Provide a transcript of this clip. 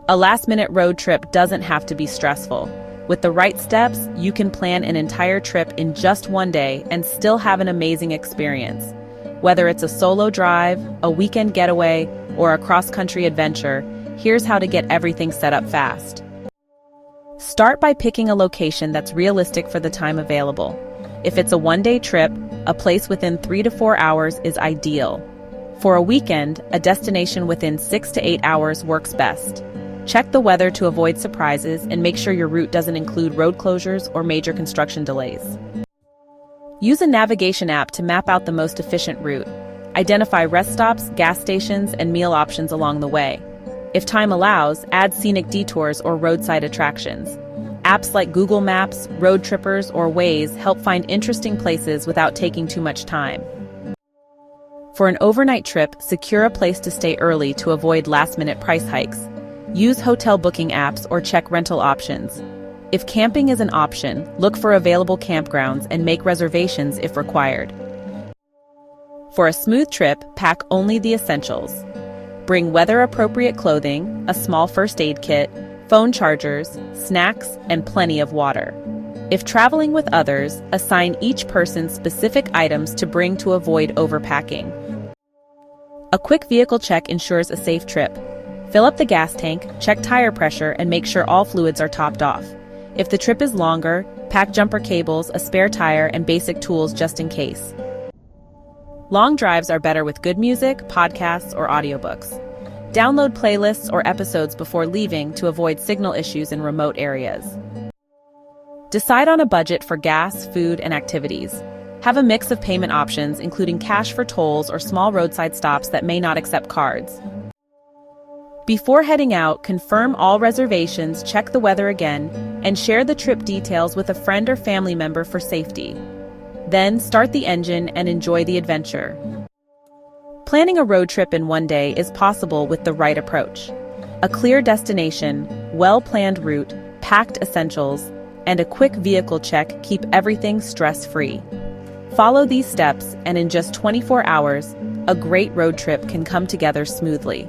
A last-minute road trip doesn't have to be stressful. With the right steps, you can plan an entire trip in just one day and still have an amazing experience. Whether it's a solo drive, a weekend getaway, or a cross-country adventure, here's how to get everything set up fast. Start by picking a location that's realistic for the time available. If it's a one-day trip, a place within 3 to 4 hours is ideal. For a weekend, a destination within 6 to 8 hours works best. Check the weather to avoid surprises and make sure your route doesn't include road closures or major construction delays. Use a navigation app to map out the most efficient route. Identify rest stops, gas stations, and meal options along the way. If time allows, add scenic detours or roadside attractions. Apps like Google Maps, Road Trippers, or Waze help find interesting places without taking too much time. For an overnight trip, secure a place to stay early to avoid last-minute price hikes. Use hotel booking apps or check rental options. If camping is an option, look for available campgrounds and make reservations if required. For a smooth trip, pack only the essentials. Bring weather-appropriate clothing, a small first aid kit, phone chargers, snacks, and plenty of water. If traveling with others, assign each person specific items to bring to avoid overpacking. A quick vehicle check ensures a safe trip. Fill up the gas tank, check tire pressure, and make sure all fluids are topped off. If the trip is longer, pack jumper cables, a spare tire, and basic tools just in case. Long drives are better with good music, podcasts, or audiobooks. Download playlists or episodes before leaving to avoid signal issues in remote areas. Decide on a budget for gas, food, and activities. Have a mix of payment options, including cash for tolls or small roadside stops that may not accept cards. Before heading out, confirm all reservations, check the weather again, and share the trip details with a friend or family member for safety. Then start the engine and enjoy the adventure. Planning a road trip in one day is possible with the right approach. A clear destination, well-planned route, packed essentials, and a quick vehicle check keep everything stress-free. Follow these steps, and in just 24 hours, a great road trip can come together smoothly.